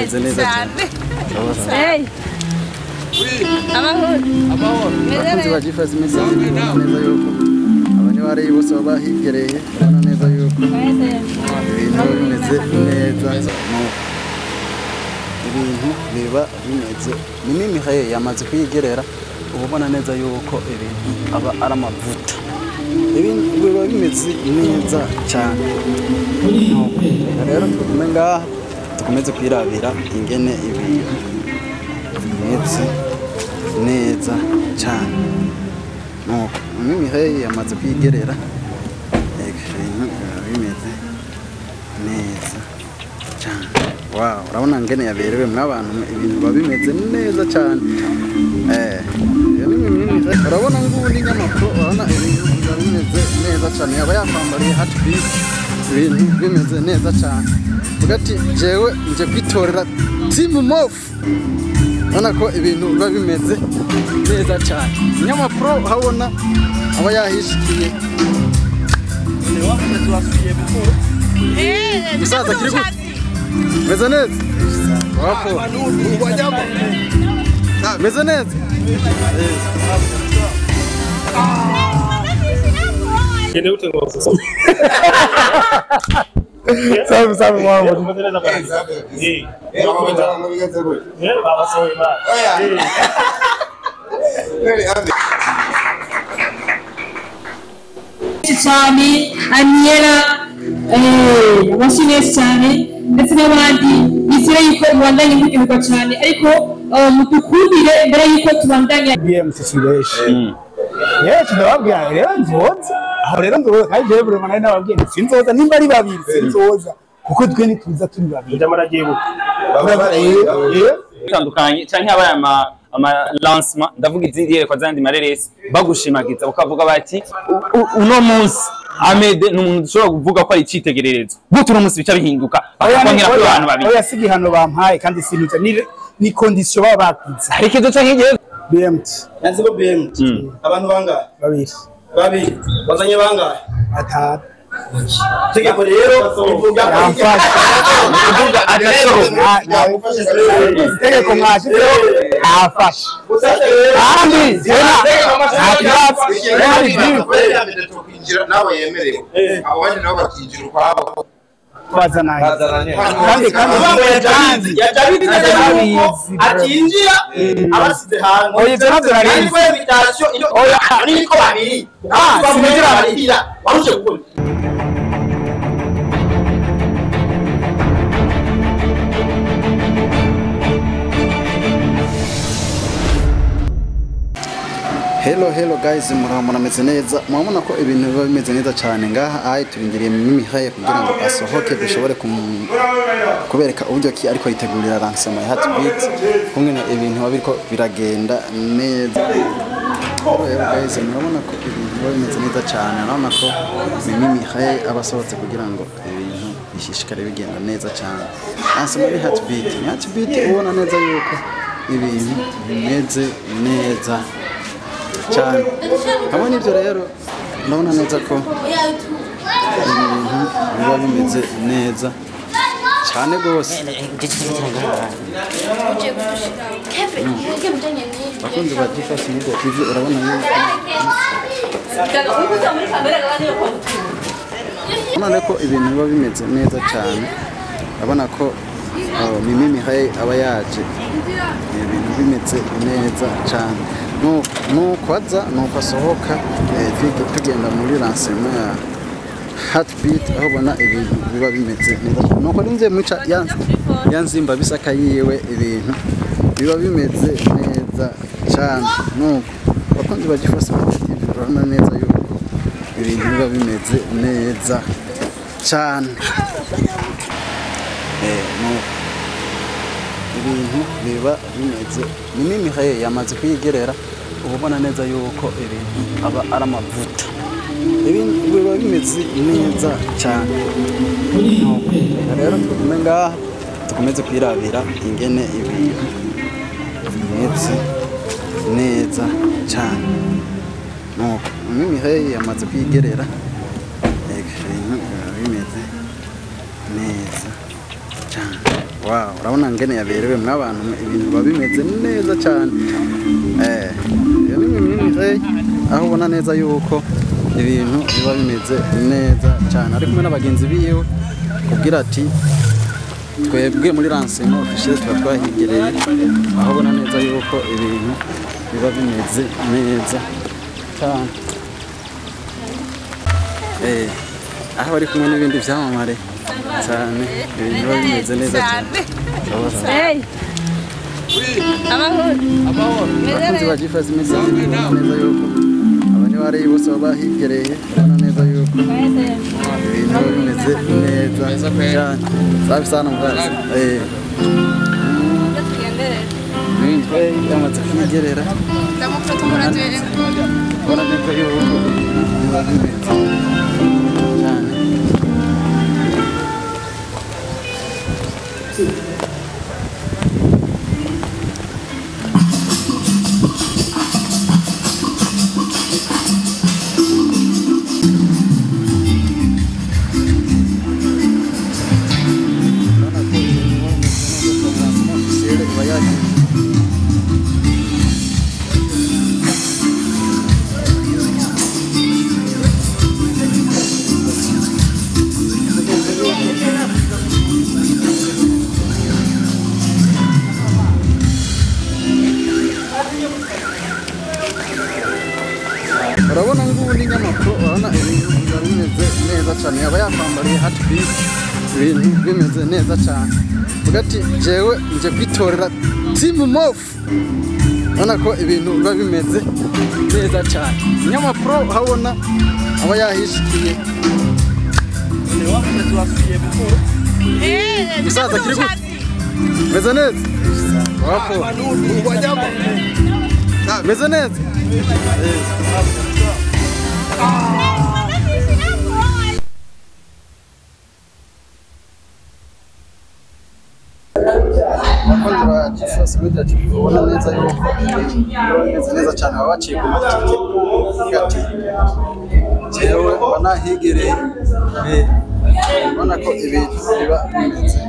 bimeze neza cyane. Hey. Amahoro. Abakunzi ba Gifasi imeze neza yuko abanyari bose bahigereye urabona neza yuko ibintu bimeze neza. Ibintu biba bimeze Mimi Mihaye yamaze kwigerera ubona neza yuko ibintu aba ari amavuta. Ibintu biba bimeze neza cyane. Rero tukomeze kwirabira ingene ibintu bimeze neza cyane. Nuko Mimi Mihaye yamaze kwigerera ibintu bimeze neza cyane. Wow, urabona ngene yaberewe mw'abantu ibintu babimeze neza cyane. Urabona ngubundi nyamakuru urabona ibintu bimeze neza cyane. Yaba yakwambariye Heartbeat ibintu bimeze neza cyane. Ugati jewe nje kwitorera Team Mof. Urabona ko ibintu biba bimeze neza cyane. Nyamakuru habona aba yahishikiye. Musaza kiri gute? Meze neza? Wapo. Meze neza? Kende ute ngozo. Sabe mwangu. Baba soy ma. Cyane Aniela washimye cyane ndetse n'abandi bisire yuko rwandanye mugihugu cyane ariko mutukundire mbere yuko tubandanya BMC Sibeshi. Tunababwira rero nzoza. Aho rero nzoza kandi je buri mwana nababwiye sinzoza nimba ari babiri sinzoza kuko twe nituza turi babiri. Ndamara giye Tandukanye canke abaye ama lancement ndavuga izindi yerekwa zandi mareresi bagushimagiza ukavuga bati uno munsi Amede n'umuntu ushobora kuvuga ko ari citegererezo gute uno munsi bica bihinduka akongera ko abantu babiri oya sigihano bampaye kandi sinutse ni condition baba bakiza ariko izo canke igihe BMT Nazigo BMT abantu bangahe babiri bazanye bangahe atatu tegeko rero bivuga kuvuga atashoro tegeko mwashyize afashe kandi nawe yemerewe abo bandi nabo bakinjira ukwabo bazananye kandi atinjira abasize hanze oya ibyo nabyo nari ko invitation ni ko babiri sinjira barira waruje gukora Hello guys, murameze neza. Murabona ko ibintu biba bimeze neza cyane ngaha ayi turindiriye Mimi Mihaye kugira ngo asohoke dushobore kubereka uburyo ki ariko yitegurira lancement ya Heartbeat kumwe ibintu babiriko biragenda neza. Hello guys, murabona ko ibintu biba bimeze neza cyane. Urabona ko Mimi Mihaye abasohotse kugira ngo ibintu bishishikare bigenda neza cyane. Lancement ya Heartbeat ubona neza yuko ibintu bimeze neza cyane. Hamwe n'ibyo rero ndabona neza ko ibintu biba bimeze neza cyane rwose. Bakunzi ba Gifasi Media TV urabona ko ibintu biba bimeze neza cyane. Urabona ko Mimi Mihaye aba yaje ibintu bimeze neza cyane. Nuko aza nuko asohoka tugenda muri lancement ya Heartbeat aho ubona ibintu biba bimeze neza. Nuko rinze muca yanzimba bisaka yiwe ibintu biba bimeze neza cyane. Nuko bakunzi ba Gifasi Media TV urabona neza yuko ibintu biba bimeze neza cyane. Ibintu biba bimeze Mimi Mihaye yamaze kwigerera ubona neza yuko ibintu aba ari amavuta. Ibintu biba bimeze neza cyane. Rero tukomeze kwirabira ingene ibintu bimeze neza cyane. Nuko Mimi Mihaye yamaze kwigerera ibintu bimeze neza cyane. wow urabona ngene yaberewe mwabantu ibintu babimeze neza cyane iyo ni mimi aho ubona neza yuko ibintu biba bimeze neza cyane ari kumwe n'abagenzi biwe kubwira ati twebwe muri Lancement officiel tuba twahigereye aho ubona neza yuko ibintu biba bimeze neza cyane aho bari kumwe n'ibindi byamamare cyane ibintu biba bimeze neza cyane abakunzi ba G-Fast imeze neza yuko abanywareye bose baba bahigereye ubona neza yuko ibintu biba bimeze neza cyane safi sana mvazi yamaze kwigerera ubona neza yuko biba bimeze cyane urabona ngubu n'inyamakuru urabona ibintu biba bimeze neza cyane yaba yakwambariye heartbeat ibintu bimeze neza cyane vuga ati jewe nje kwitorera Team Mof urabona ko ibintu biba bimeze neza cyane inyamakuru habona aba yahishikiye gisaza kiri gute meze neza wapo meze neza abakunzi ba G-Fast Media TV ubona neza yuko bimeze neza cyane baba baciye ku matike gati jewe banahigereye ubona ko ibintu biba bimeze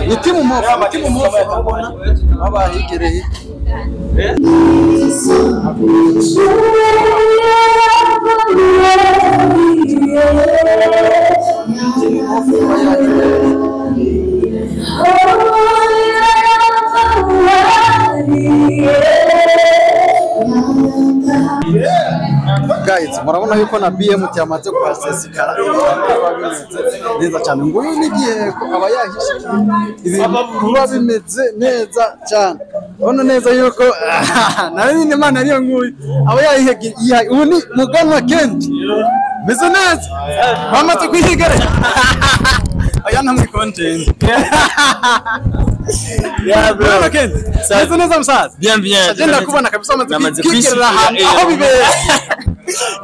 ni Team Mof ubona baba bahigereye guys murabona yuko na BM cyamaze kwasesikara neza cyane ngo uyu nigiye ko aba yahishikiye ibintu kuba bimeze neza cyane ubona neza yuko nari ni Imana ariyo nguyu aba yahigiye ubu ni muganwa Kendi meze neza bamaze kwihigara aya namwe content ya bro Kendi meze neza musaza bien agenda kubona kabisa amaze kwikirira aho bibera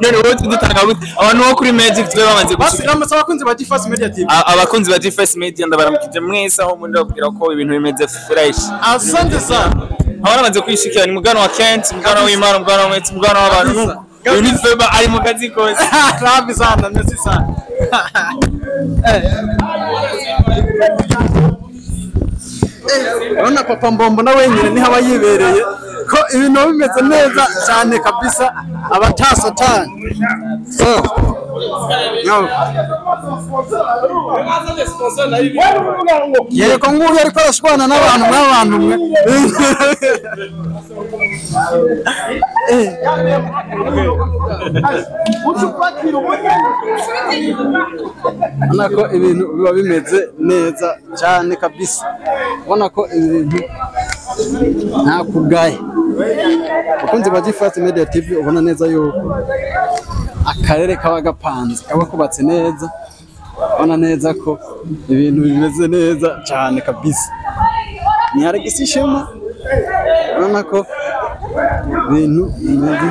none wowe tudutanga gute abantu bo kuri Magic twe bamaze gushika basi abakunzi ba G-Fast Media TV abakunzi ba G-Fast Media ndabaramukije mwese aho muri ndabwira ko ibintu bimeze fresh asante sana aho namaze kwishikira ni mugano wa Kent mugano w'Imana mugano w'Imana mugano w'abantu Unit Feba ari mu kazi kose rabi sana merci sana urabona papa Mbombo na wenyine ni haba yibereye ko ibintu bimeze neza cyane kabisa abatasatani so yego nguyu ariko arashwana n'abantu mwe ubona ko ibintu biba bimeze neza cyane kabisa ubona ko ibintu nta kugaye abakunzi ba G-Fast Media TV ubona neza yuko akarere kaba gapanze kaba kubatse neza ubona neza ko ibintu bimeze neza cyane kabisa ni harigisi shema ubona ko ibintu bimeze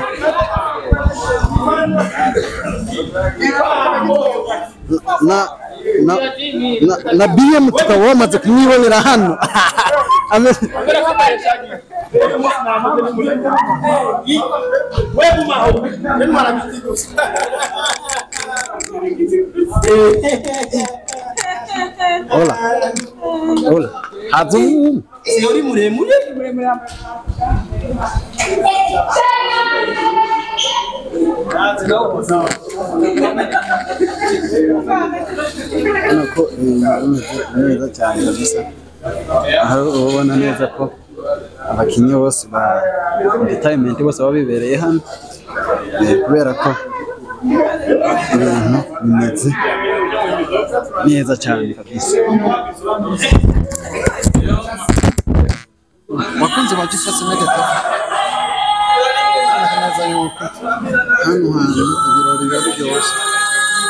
na BM tukaba wamaze kumwibonera hano Hola. Hola. Hazum. uri muremure Hano ko neza cyane kabisa. Aho ubona neza ko abakinnyi bose ba entertainment bose baba bibereye hano kubera ko ibintu bimeze neza cyane kabisa. Wakunze ba Gifasi Media TV neza yuko hano hantu ibirori biba biryoshye,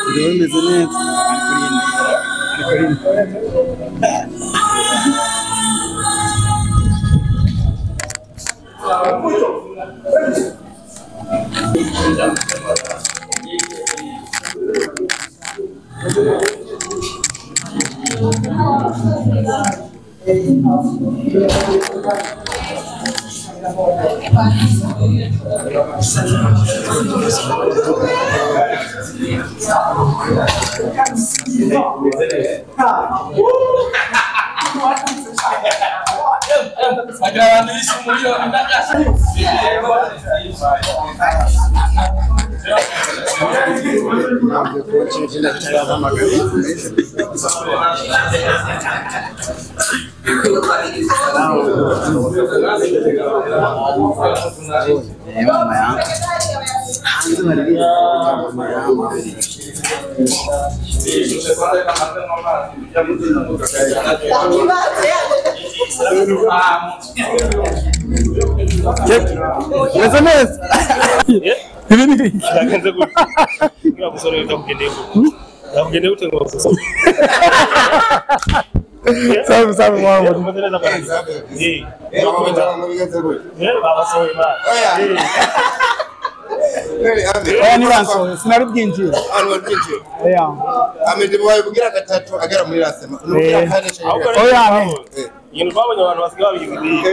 ibirori bimeze neza Sabe mano. Ni banso sinari bwinjira. Amede boye bugira gatatu agera muri rasema. Yinu babonye abantu basigaye babigiye.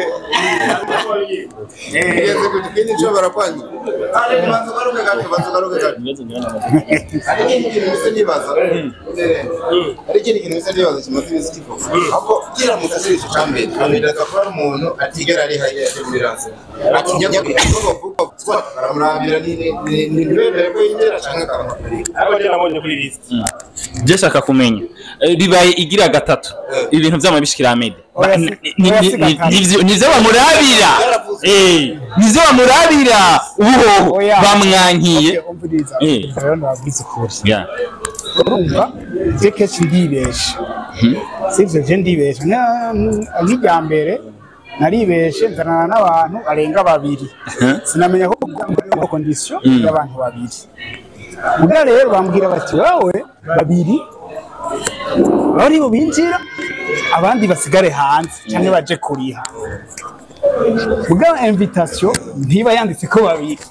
Yeze kutikini cyo barakwanye. Ari bazugaruke gato. Ari ikintu bisa nibaza. Ari ikintu bisa nibaza kimaze isikiko. Ahubwo kira mutasirisha cambe. Amede akora umuntu atigera ari hariya muri rasema. Atinya kuvuga baramurabira ni ndwebere ko yingera cyangwa karamapari. Abo je nabonye kuri list. Je shaka kumenya ribaye igira gatatu ibintu by'amabishikira Amede nizo bamurabira nizo bamurabira ubuhoho bamwankiye rero ndabwiza ukuri urumva teke ndibesha sivyo je ndibesha nk'ijya mbere naribeshe nzanana n'abantu arenga babiri sinamenya ko condition y'abantu babiri ubwo rero bambwira bati wawe babiri bari binjira abandi basigare hanze cyane baje kuriha ubwo invitation ntiba yanditse ko babiri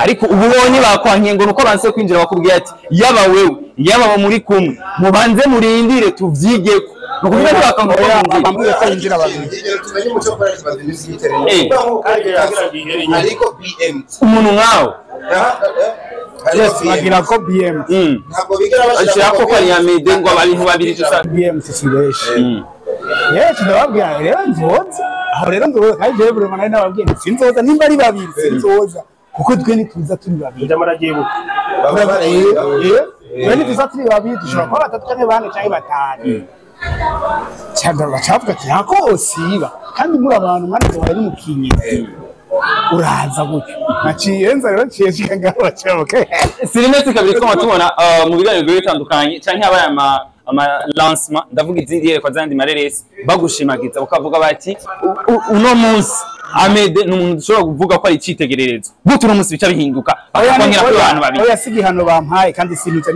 ariko ubonye bakwankiye ngo nuko banse kwinjira bakubwiye ati yaba wewe yaba muri kumwe mubanze murindire tuvyigeko nukuvuga ko bakangora bambwiye ko yinjira babiri Tumenye umuco kwa kibazo n'isitere. Ariko BM. umuntu nkawe bagira ko BM Ntabwo bigera ashira ko ari Amede ngo abantu babiri gusa BM sisibeshe ndababwira rero nzoza aho rero nzoza kandi je buri mwana nababwiye sinzoza nimba ari babiri sinzoza kuko twe nituza turi babiri Ndamaragiye buko. Bene tuza turi babiri dushobora kuba batatu canke bane canke batanu cyangwa bacavuga ati hako osiba kandi muri abantu mwana bari mukinyi uraza gutyo naciye nza rero ciye cyangwa bacavuga sirimetse kabiri ko matubona mu biganiro bitandukanye canke abaye ama lancement ndavuga izindi yerekwa zandi mareresi bagushimagiza ukavuga bati uno munsi Amede n'umuntu dushobora kuvuga ko ari citegererezo gutu no munsi bica bihinduka bakongera ko abantu babiri oya sigihano bampaye kandi sinutse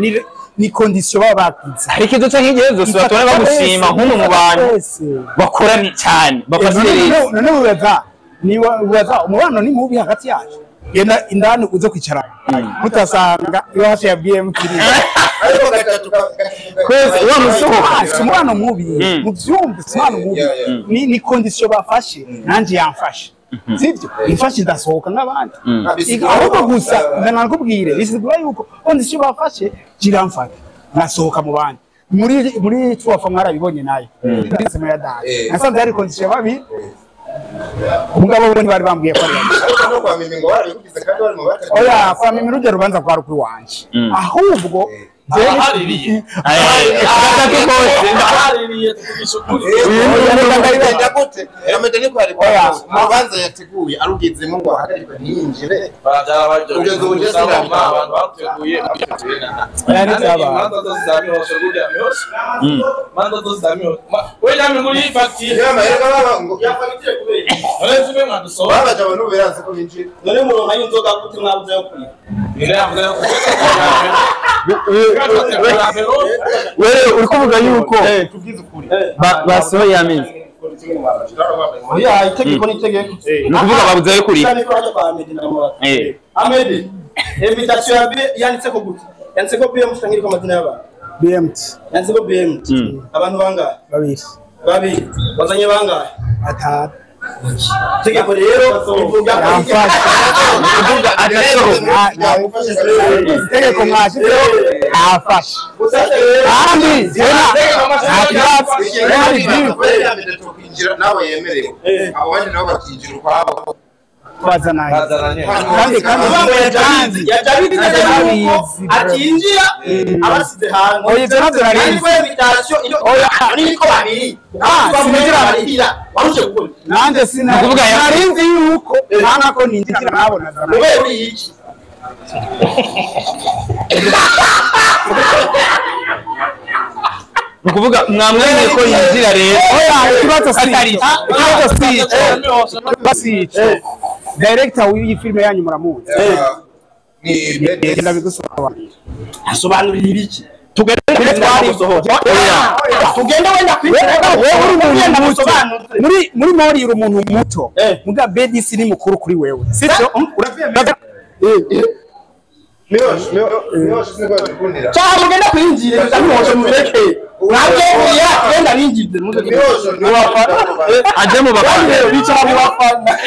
ni condition baba bakiza ariko izo canke igihezo batore bagushima nk'umwe mu bantu bakorani cyane bafasirereza none ubaza umubano ni mubi hagati yacu yena indani uze kwicara mutasanga iwacu ya BM kiri ariko gatatu kwese wa musohoka umubano mubi mu byumba umubano mubi ni condition bafashe nanje yamfashe sivyo ifashe ndasohoka nk'abandi ahubwo gusa ndanakubwire bisigura yuko condition bafashe kiramfata nasohoka mu bandi muri tuwafa mwarabibonye nayo ndetse ya dada nasanze ari condition babi umugabo we ntibari bambwiye ko ari ariko no kwa mimi ngo warabikugize kandi wari mu batatu oya kwa mimi rujya rubanza kwa rukuri wanje ahubwo haririye gute amede ni kwari mubanza yateguye arugizemo ngo ahagarikwe ntiyinjire ugeze ubuje sinama abantu bateguye manza zose zamihoshe burya mihoshe manza zose zamihoshe we namwe muri fagitire yama rega baba ngo yafagitire kubera uretse be mwadusoba babaje abantu beranze ko binjira none muronka y'inzoga gute mwabuze yo kunywa nire yavuze yo wewe uri kuvuga yuko basohoye amezi oya itegeko n'itegeko ni ukuvuga babuze yo kuri Amedi invitation ya yanditse ko gute yanditse ko BMT tangiri ko amazina y'abantu BMT yanditse ko BMT abantu bangahe babiri bazanye bangahe atatu tegeko rero ivuga tegeko mwashyize afashe kandi kwinjira nawe yemerewe abo bandi nabo bakinjira ukwabo twazananye atinjira abasize hantu oya ibyo nabyo narizi niko babiri nanjye sinarinzi yuko nanga ko ninjira nabona wewe uri iki ni ukuvuga mwamwemeye ko yinjira rero oya ikibazo si director w'iyi filime yanyu muramuzi ndabigusobanurira asobanurira ibiki tugende wenda muri mori uri umuntu muto muga bedisi ni mukuru kuri wewe sicyo cyangwa mugenda kwinjira bitamihoshe mureke nabyo yenda ninjize aje mu bafana bicara mu bafana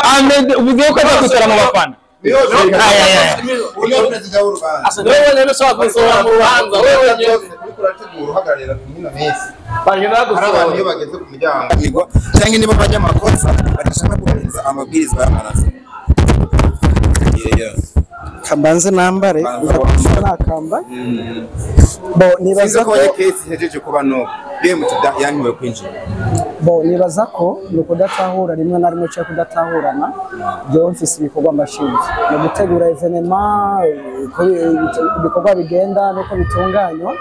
Ahmed uvuze ko azakutara mu bafana uyo perezida w'urubanza asa wewe nyene so akosohora mu rubanza wewe nyene uriko urategura uhagararira mu minsi bagenda abantu iyo bageze ku muryango cyangwa niba bajya amakosa badashaka kubahiriza amabwiriza y'amaraso kambanze nambare nakamba bo nibaza ko case hejeje kuba no BMT yankiwe kwinjira bo nibaza ko nuko datahura rimwe na rimwe cyo kudatahurana byo mfise ibikorwa mbashinze no gutegura evenement ibikorwa bigenda nuko bitunganywa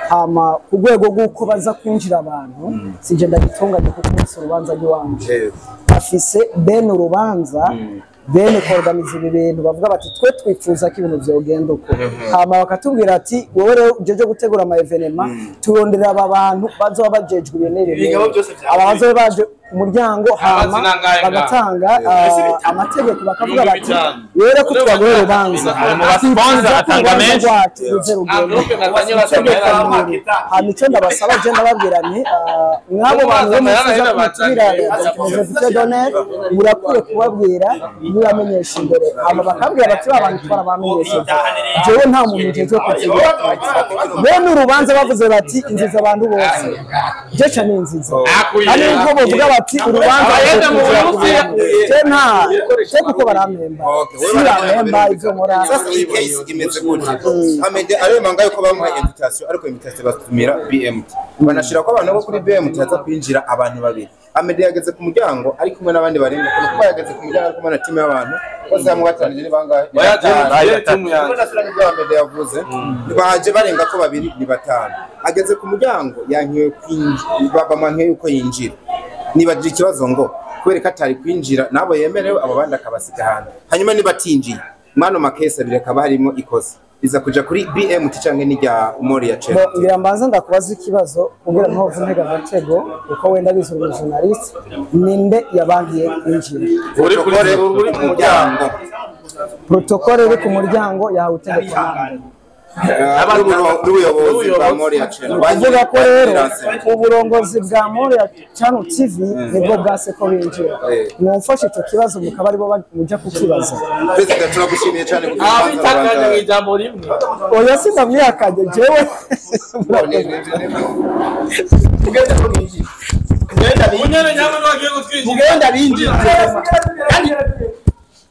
hama ku rwego rw'uko baza kwinjira abantu sije ndabitunganya kuko umunsi urubanza rw'iwanje afise bene urubanza bene organize ibintu bavuga bati twe twifuza ko ibintu byogenda uko hama bakatubwira ati wowe rero uje gutegura ama evenement turondera aba bantu bazoba bajejwe ibintu abazo baje umuryango hama bagatanga amategeko bakavuga bati rero ko twagoye urubanza mu basponsa atanga menshi icyo ndabasaba je ndababwira ni mwabo bantu bamufasha kutumira televiziyo donner murakwiye kubabwira muramenyesha imbere hama bakabwira bati abantu twarabamenyesha jewe nta muntu jeje kukigira bene urubanza bavuze bati inziza abantu bose jeca ni inziza kandi ngo bavuga bati urubanza tena kuko baramemba siramemba ivyo mora sasa iyi case imeze gute Ahmed aremanga yuko bamuha invitation ariko invitation batumira BMT banashira ko abantu bo kuri BMT yaza kwinjira abantu babiri Ahmed yageze ku muryango ari kumwe n'abandi barenga kuko yageze ku muryango ari kumwe na team y'abantu bose bamugatanije ni bangahe Ahmed yavuze baje barenga ko babiri ni batanu ageze ku muryango yankiwe kwinjira bamanke yuko yinjira nibaje ikibazo ngo kubera ko atari kwinjira nabo yemerewe abo bandi akabasiga hantu hanyuma niba atinjiye mano makese birekaba harimo ikosa biza kuja kuri BMT canke n'ijya umori ya Chef ngira mbanza ndakubaza ikibazo kugira nko vuntega gatego uko wenda bizura journalist ninde yabangiye injira uri mu muryango protocole iri ku muryango yahawe utegeko n'ubuyobozi bwa Moria Channel bavuga ko rero uburongozi bwa Moria Channel TV nibwo bwase ko binjira mwumfashe icyo kibazo mukaba aribo bajya kukibaza perezida turagushimiye cyane ku bitanganye mu ijambo rimwe oya sinamwihakanye jewe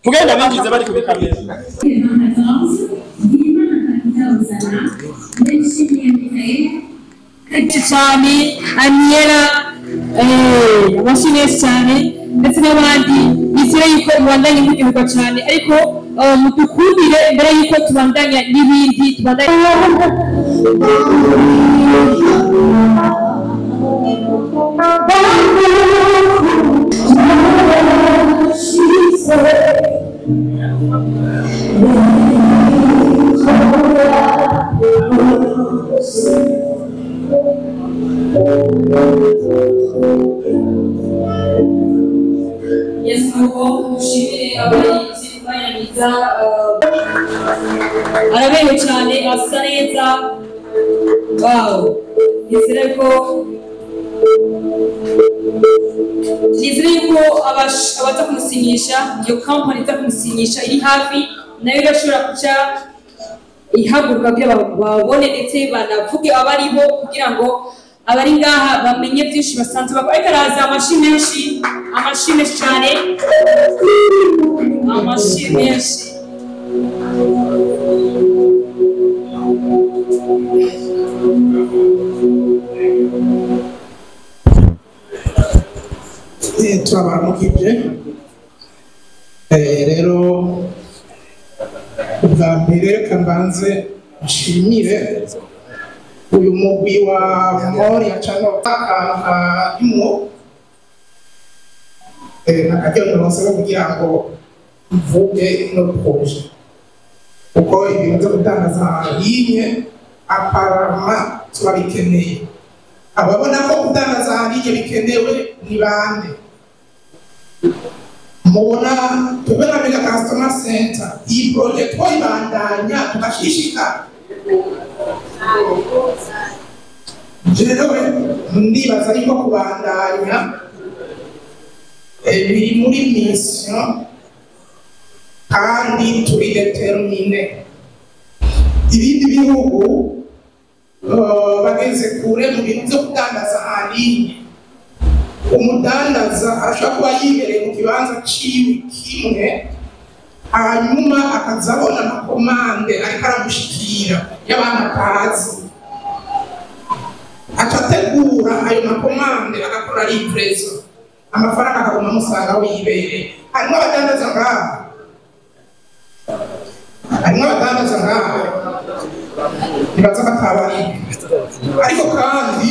tugenda binjiza bari kubikamera cyane Aniela abashimiye cyane ndetse n'abandi bizere yuko mubandanye muryoherwa cyane ariko mudukundire mbere yuko tubandanya n'ibindi tubandanya Yes, nuko dushimire abayizi bayaniza arabeho cyane asa neza wow nizere yuko abaza kumusinyisha iyo kampani iza kumusinyisha iri hafi nayo irashobora kuca ihaguruka kugira babone ndetse banavuge abaribo kugira ngo abari ngaha bamenye byinshi basanzwe bakora ariko araza amashi menshi cyane amashi menshi turabaramukije rero ubwa mbere kambanze nshimire uyu mugwi wa Moria Channel akantu nakaryonose kugira ngo mvuge no proje kuko ibintu byo gutangaza ligne aparama turabikeneye ababona ko gutangaza ligne bikenewe ni bande mubona tubona mega customer center iyi project twibandanya tugashishika jewe ndibaza ariko kubandanya biri muri mission kandi turi determine ibindi bihugu bageze kure mu bintu byo kudandaza ahanini umudandaza arashobora kuba yibereye mu kibanza ciwe kimwe hanyuma akazabona amakomande ariko aramushikira y'abantu atazi akategura ayo makomande agakora livrezo amafaranga akaguma amusanga aho yibereye harimo abadandaza ngaha ntibaza batabari ariko kandi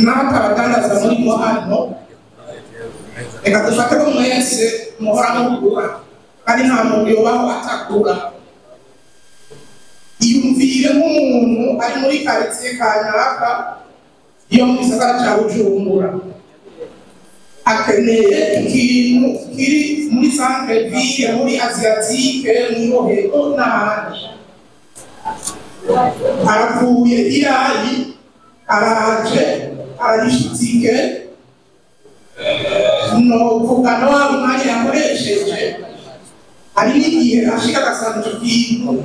n'aho abadandaza murimo hano reka dufate ko mwese muhora mugura kandi nta muntu yobaho atagura iyumvire nk'umuntu ari muri quartier kanaka iyo mu gisagara cya Bujumbura akeneye ikintu kiri muri centre ville muri asiatique muri Rohero n'ahandi aravuye irayi araje arishitike no kugano w'umwanya yakoresheje hari n'igihe ashika agasanga ikintu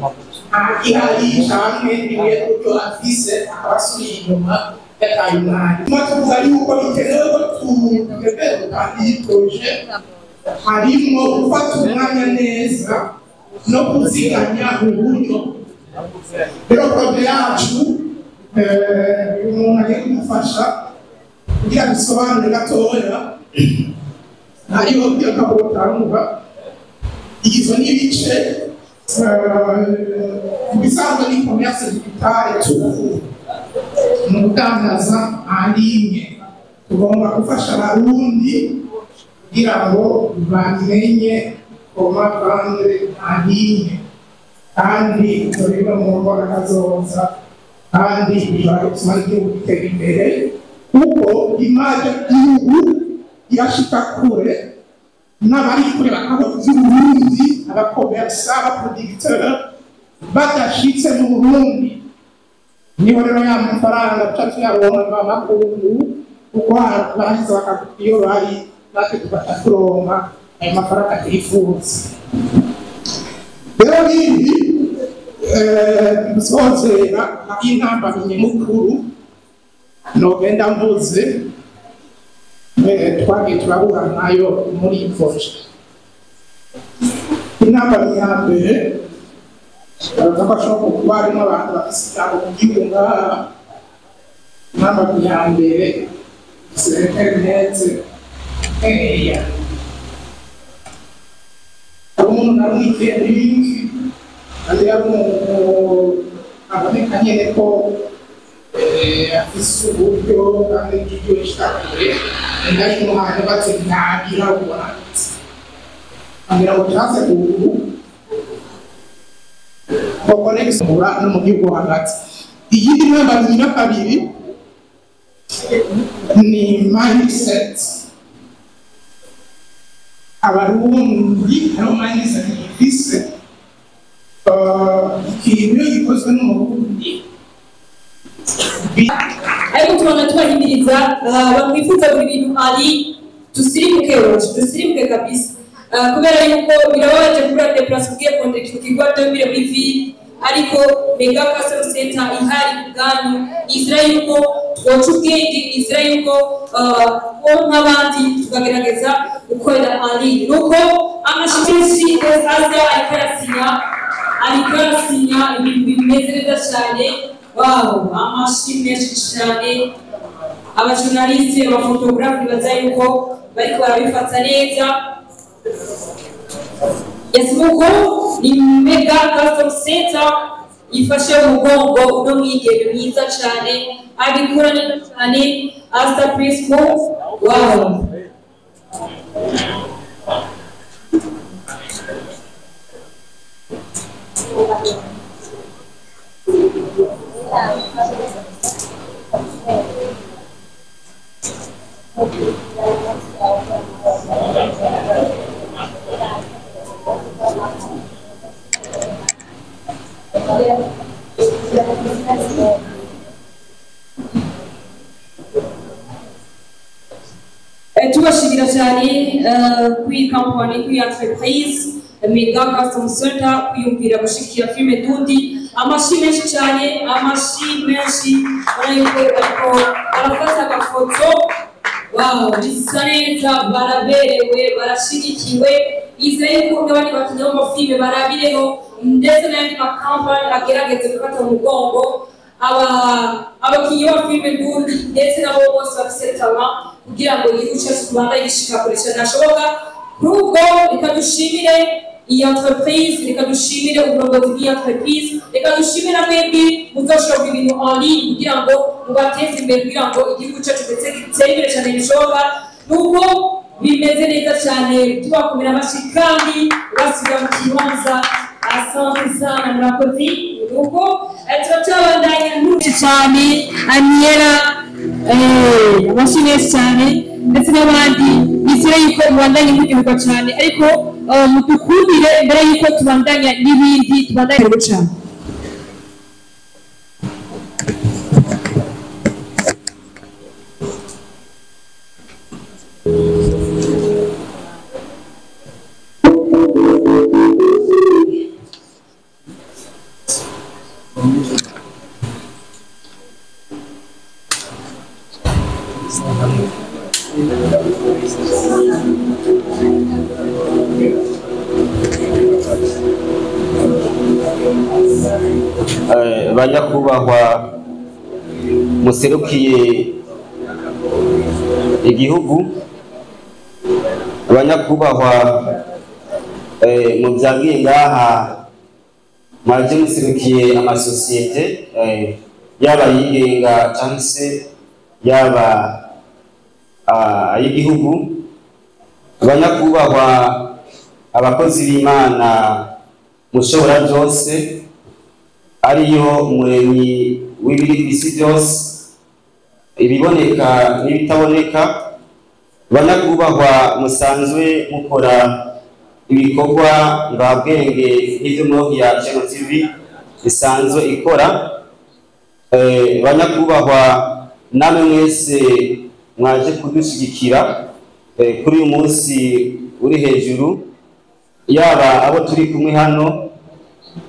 akihari cyane niwe uko afise abasubiye inyuma yataye umwanya tuvuga yuko bikenewe ko tugeberuka iyi proje harimo gufata umwanya neza no kuziganya uburyo rero proje yacu umuntu agiye kumufasha kugira bisobanure gatoya hariho byakabotanga igizwe n'ibice bisanzwe ni commerce digitale tuvu mu gutangaza ahanini tugomba gufasha abarundi kugira ngo bamenye koma vendre ahanini kandi tureba mu mbona kazoza kandi bishobora gutuma igihugu gitera imbere kuko imaje y'igihugu irashika kure n'abari kure bakabona iby'uburundi abakomersa abaproducteur badashitse mu Burundi niho rero ya mafaranga tuca tuyaronka makungu kuko bahise iyo bari natwe tubasha kuronka ayo mafaranga twifuza rero ibi musozera y'intambamyi mukuru nogenda mvuze twagiye turabura nayo muri ivoje intambamyi ya mbere bashobora kuba harimo abantu bafite mu gihugu ngaha intambamyi ya mbere interinete nkeya hari umuntu namwitiye linki kandi hari umuntu aboneka nyine ko afise uburyo kandi igihugu ishakire ndari umuhanda bati ntagira ubonetse ambira ngo tuhaze ubu kokonegisi no mu gihugu hagati iyindi ntambamyi ya kabiri ni mindset abarundi hariho mindset ifise ikintu gikozwe n'umurundi ariko tubona tubahimiriza bamwifuza buri bintu ari dusirimuke kabisa kubera yuko birababaje kubura deplase ugiye kondera ikintu kigwa 2000 muri ville ariko mega customer center ihari ubwanyu izira yuko twoca ubwenge izira yuko nk'abandi tukagerageza gukorera ari nuko amashimenshi aza arikasinya ibintu bimeze neza cyane wow amashi menshi cyane abajournaliste abafotografi baza yuko bariko barabifata neza Yasimuko ni mega custom center ifashe umugongo uno mwigeme mwiza cyane abikora neza cyane Asta Prisco wow tubashimira cyane kuri company kuri entreprise mega custom center kwiyumvira gushikira filme dundi amashi menshi cyane ariko barafata agafoto wow bisa neza baraberewe barashigikiwe izeye ko n'abandi bakinnyi b'amafilme barabireho ndetse n'andi makampani agerageza gufata umugongo abakinnyi b'amafilme dundi ndetse nabo bose bafite talent kugira ngo igihugu cyacu Rwanda gishika kuresha nashoboka kuri ubwo reka dushimire iyi entreprise reka dushimire uburongozi bw'iyi entreprise reka dushimire mwebwe muzoshobora ibintu en ligne kugira ngo mubateze imbere kugira ngo igihugu cyacu ndetse gitere imbere cyane bishoboka nubwo bimeze neza cyane tubakumira amashyi kandi basubira mu kibanza asante sana murakoze nuko turacabandanya ntuci cyane Aniela amashyi neza cyane ndetse n'abandi bisire yuko mubandanye muryoherwa cyane ariko mudukundire mbere yuko tubandanya n'ibindi tubandanye cyane banyakubahwa muserukiye igihugu abanyakubahwa mubyangiye ngaha mwaje muserukiye amasosiyete yaba yigenga cyangwa se yaba ay'igihugu abanyakubahwa abakozi b'Imana mushobora byose ariyo umuremyi w'ibiri ku isi byose ibiboneka n'ibitaboneka banakubahwa musanzwe mukora ibikorwa ngabwenge n'ibyo Moria Channel TV isanzwe ikora, banakubahwa namwe mwese mwaje kudushigikira kuri uyu munsi uri hejuru, yaba abo turi kumwe hano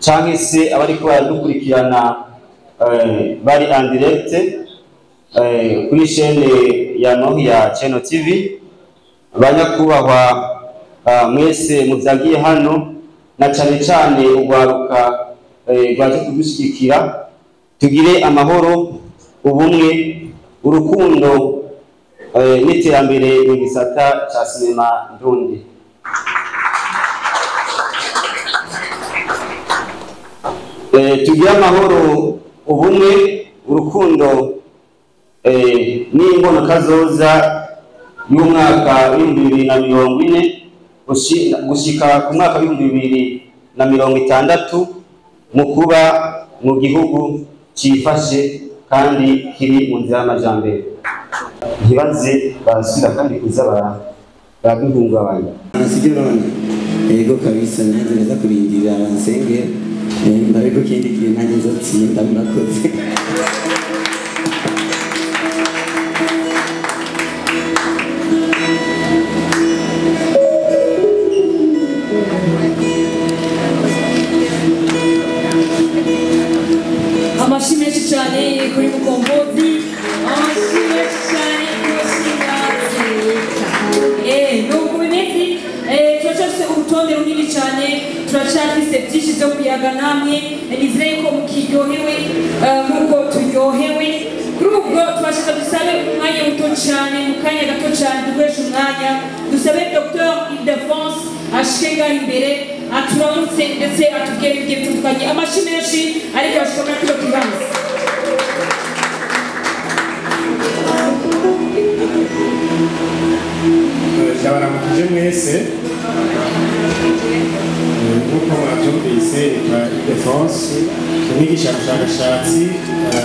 cyangwa se abari baradukurikirana bari en direct kuri chaîne ya Moria Channel TV. Banyakubahwa mwese muvyagiye hano na cyane cyane ugwaruka rwaje kudushigikira, tugire amahoro, ubumwe, urukundo n'iterambere mu gisata cya sinema ndundi. Tugire amahoro, ubumwe, urukundo n'imbono kazoza y'umwaka w'ibihumbi 2040 gushika ku mwaka w'ibihumbi 2060 mu kuba mu gihugu cifashe kandi kiri mu nzira y'amajambere. Ntibaze barasubira kandi kuza baraduhungabanya. Nasigarone yego kabisa, nanjye neza kurindira abansenge ndareko kindi kintu nanjye nzotsinda. Murakoze. Amashi menshi cyane kuri Mukombozi, amashi menshi cyane nuko bimeze. Turacyafise urutonde runini cyane, turacyafise byinshi byo kuyaga namwe, nizeye ko mukiryohewe nk'uko turyohewe. Kuri ubwo twashaka dusabe umwanya muto cyane, mu kanya gato cyane dukoresha umwanya, dusabe Dr Ildefonse ashike ngaho imbere aturamutse ndetse atubwire ibyo bitandukanye. Amashi menshi ariko bashobora kino kibanza. Ndabaramukije mwese, nk'uko mwabyumvise yitwa Ildefonse, umwigisha mushakashatsi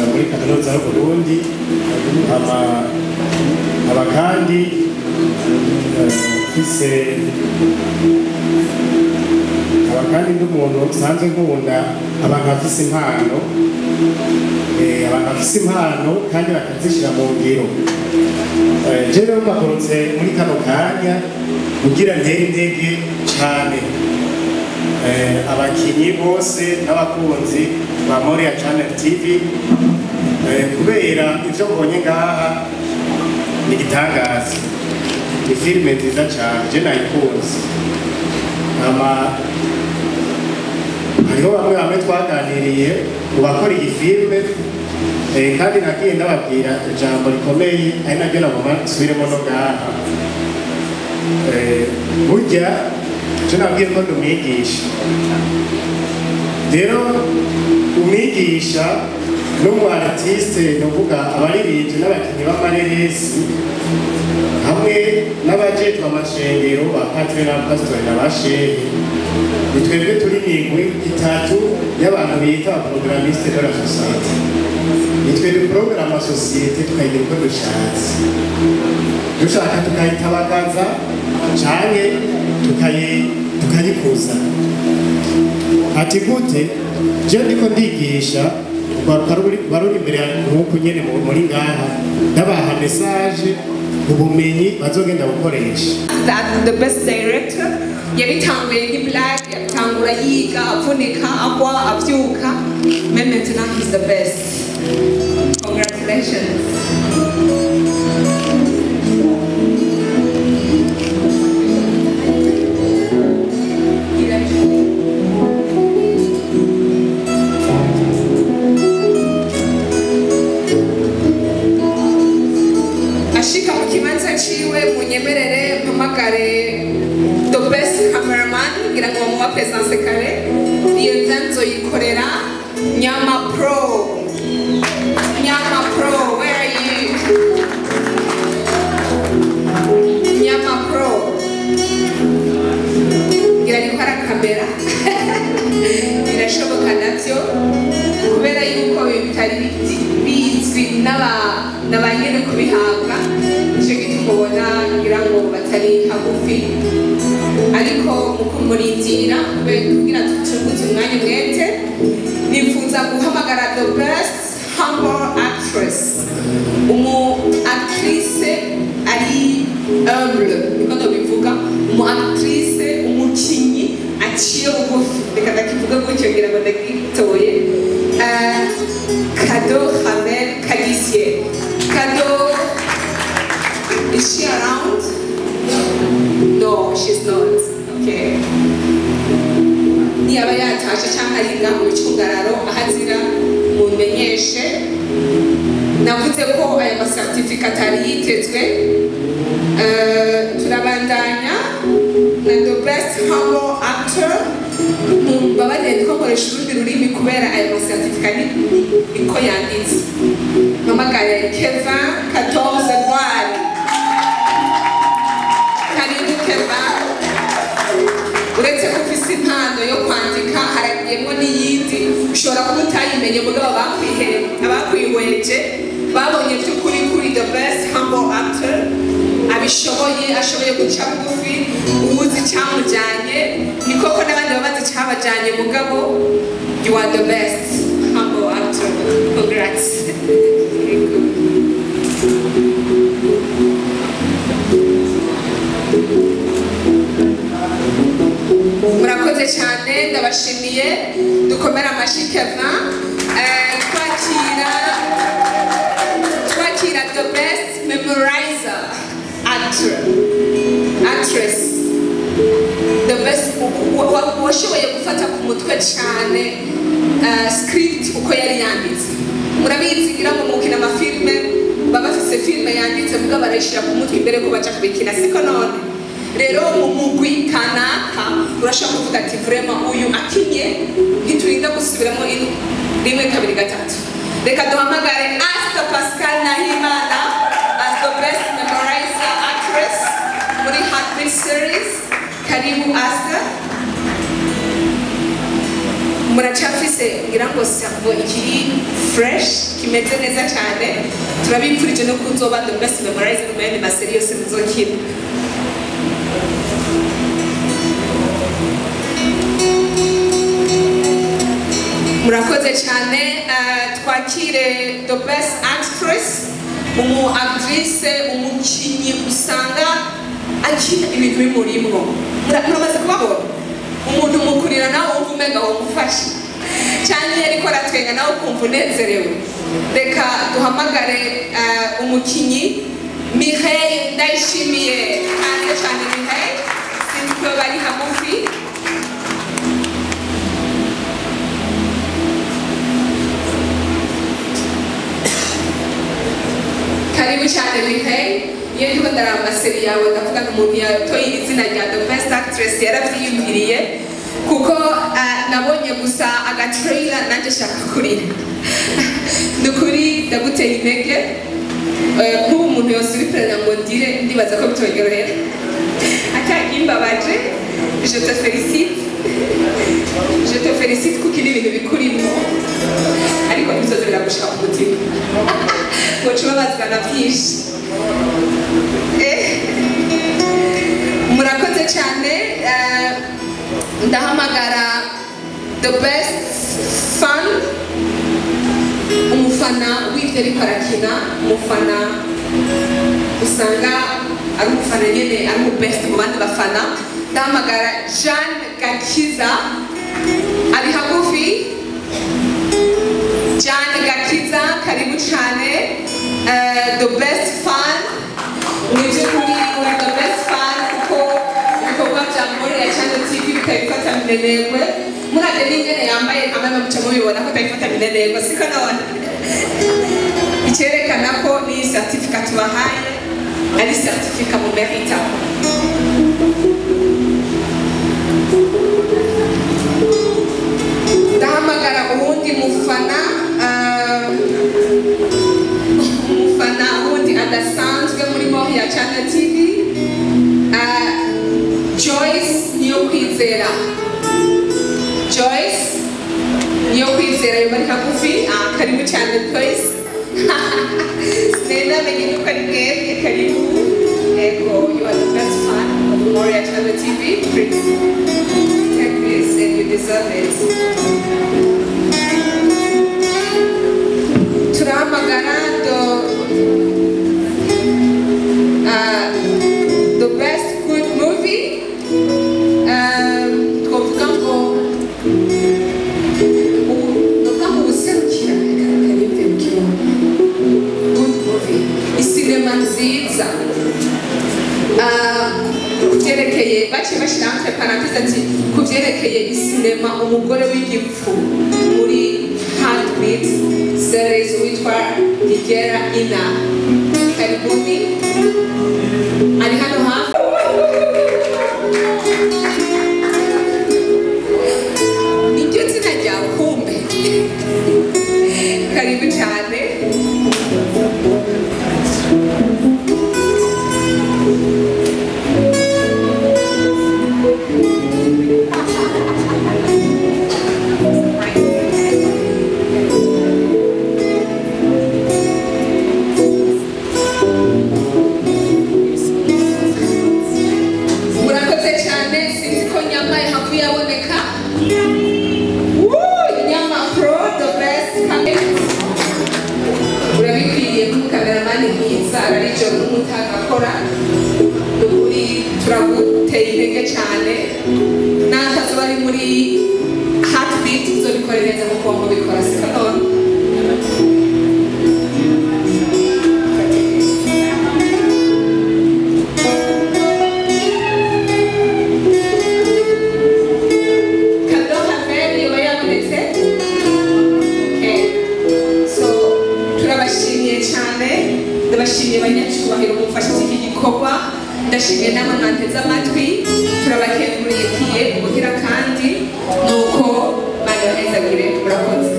muri kaminuza y'Uburundi, aba kandi n'umuntu usanzwe nkunda abantu bafise impano, kandi bakazishyira mu ngiro. Rero bakorotse muri kano kanya kugira ntere intege cyane abakinyi bose n'abakunzi ba Moria Channel TV, kubera ibyo mbonye ngaha ni igitangaza, ni filime nziza cyane, je nayikunze. Hariho bamwe twaganiriye mu bakora iyi filime, kandi nagiye ndababwira ijambo rikomeye ari naryo nagomba nsubiremo no ngaha. Burya icyo nabwiye ko ndi umwigisha, rero umwigisha n'umu artiste ni ukuvuga abaririmbyi n'abakinnyi b'amareresi hamwe n'abajejwe amashengero ba patire n'abapasitori n'abashehe, ni twebwe turi imigwi itatu y'abantu bita abaporogramiste de la société. Ni twe duporogaramu sosiyete tukayigira uko dushatse, dushaka tukayitabagaza canke tukayikuza. Ati gute? Je ndiko ndigisha baruri imbere nk'uko nyene muri ngaha, ndabaha message, ubumenyi bazogenda gukoresha. The best director yabitanguye nk'iblack, yatangura yiga avunika agwa abyuka, maintenant he's the best. Congratulations. Ashika mu kibanza ciwe munyemerere mpamagare the best cameraman ngira ngo mu presence kare iyo nzanzo yikorera Nyama Pro. Nyama Pro, where are you? Nyama Pro. Ngira ni kwa kamera. Birashoboka navyo kubera yuko bitari bizwi n'abanyene kubihanga, icyo gituma mubona ngira ngo batari hagufi ariko mu kumurindira kugira tucunguze umwanya umwete nifuza guhamagara the best humble actress actrice ari humble niko ndabivuga actrice umukinyi aciye bugufi reka ndakivuga gutyo ngira ngo ndagitoye Cadeau Hamel Cadissier. Cadeau, is she around? No, she's not. Okay. Niyaba yatashe cyangwa ari ngaho mu cyungararo ahazira mumenyeshe. Navuze ko aya masertificat ari yitezwe. Turabandanya na the best humble actor. Mbabarire ko nkoresha urundi rurimi kubera aya masertificat niko yanditse. Mpamagare Kevin 14 Rwari. Karibu Kevin. Uretse ko ufise impano yo kwandika haragiyemo n'iyindi ushobora kuba utayimenye mugabo abakwihweje babonye by'ukuri kuri the best humble actor ashoboye guca bugufi ubuzi cyamujyanye ni koko n'abandi babazi cyabajyanye mugabo you are the best humble actor. Congrats. Murakoze cyane ndabashimiye dukomera amashyi Kevin twakira the best memorizer actress the best washoboye gufata ku mutwe cyane script uko yari yanditse murabizi ngira ngo mukina amafilme baba bafise filme yanditse muga barashira ku mutwe imbere ko baca kubikina siko none rero mu mugwi kanaka urashaka kuvuga ati vraiment uyu akinye ntiturinda gusubiramo rimwe kabiri gatatu reka duhamagare Asta Pascal Nahimana as the best memorizer actress muri Heartbeat series. Karibu Asta. Muracafise ngira ngo savo ikiri fresh kimeze neza cyane turabipfurije no kuzoba the best memorizer mu yandi maseri yose muzokina. Murakoze cyane twakire the best actress actrice umukinyi usanga akina ibintu bimurimwo muramaze kubabona umuntu mukurira nawe wumva umenga wamufashe cyane ariko aratwenga nawe ukumva unezerewe reka duhamagare umukinyi Mireille Ndayishimiye kandi cyane Mireille sinzi ko bari hamufi. Karibu cyane Mireille iyo ndiko ndaraba amaseri yawe ndavuga n'umuntu yatoye izina rya the best actress yaravyiyumviriye kuko nabonye gusa agatrailer nanjye shaka kurira nukuri ndagutera intege nk'ubu umuntu yose uri perezida ngo ndire ndibaza ko bitonyorohera atakimbabaje je te félicite kuko ibi bintu bikurimo ariko bizoze biragushika ku mutima ngo cubabazwa na byinshi. Murakoze cyane ndahamagara the best fan umufana w'ibyo ariko arakina umufana usanga ari umufana nyine ari mu best mu bandi bafana ndahamagara Jeanne Gakiza ari hagufi. Jeanne Gakiza karibu cyane the best fan nibyo kuri the best fan kuko ibikorwa bya Moriya Channel TV bikabifata minenegwe murade n'ingene yambaye kamwe muca mubibona ko atayifata minenegwe siko none icyerekana ko ni certificate tubahaye ari certificate mu merita. Ndahamagara uwundi mufana wundi adasanzwe muri Moriya Channel TV Joyce Niyokwizera. Joyce Niyokwizera yobari hagufi karibu cyane Joyce sinamenye nuko ari mwebwe karibu TV, please take this and you deserve it. Turamagara the best good movie. Twavuga ngo ubuserukira good movie. Isinema nziza. Kuvyerekeye baciye bashira entre parenthèse ati kuvyerekeye isinema umugore w'igifu muri Heartbeat series witwa Ligera Ina. Karibuni ari hano hafi. Niryo zina ryawe kumbe. Karibu cyane. turaguteye intege cyane n'akazi bari muri Heartbeat uzobikorera neza kuko mubikora sika none ndabashimiye abanyacyubahiro mufashe iki gikorwa ndashimiye namwe mwanteze amatwi turabakengurikiye kugira kandi nuko banyohezagire murakoze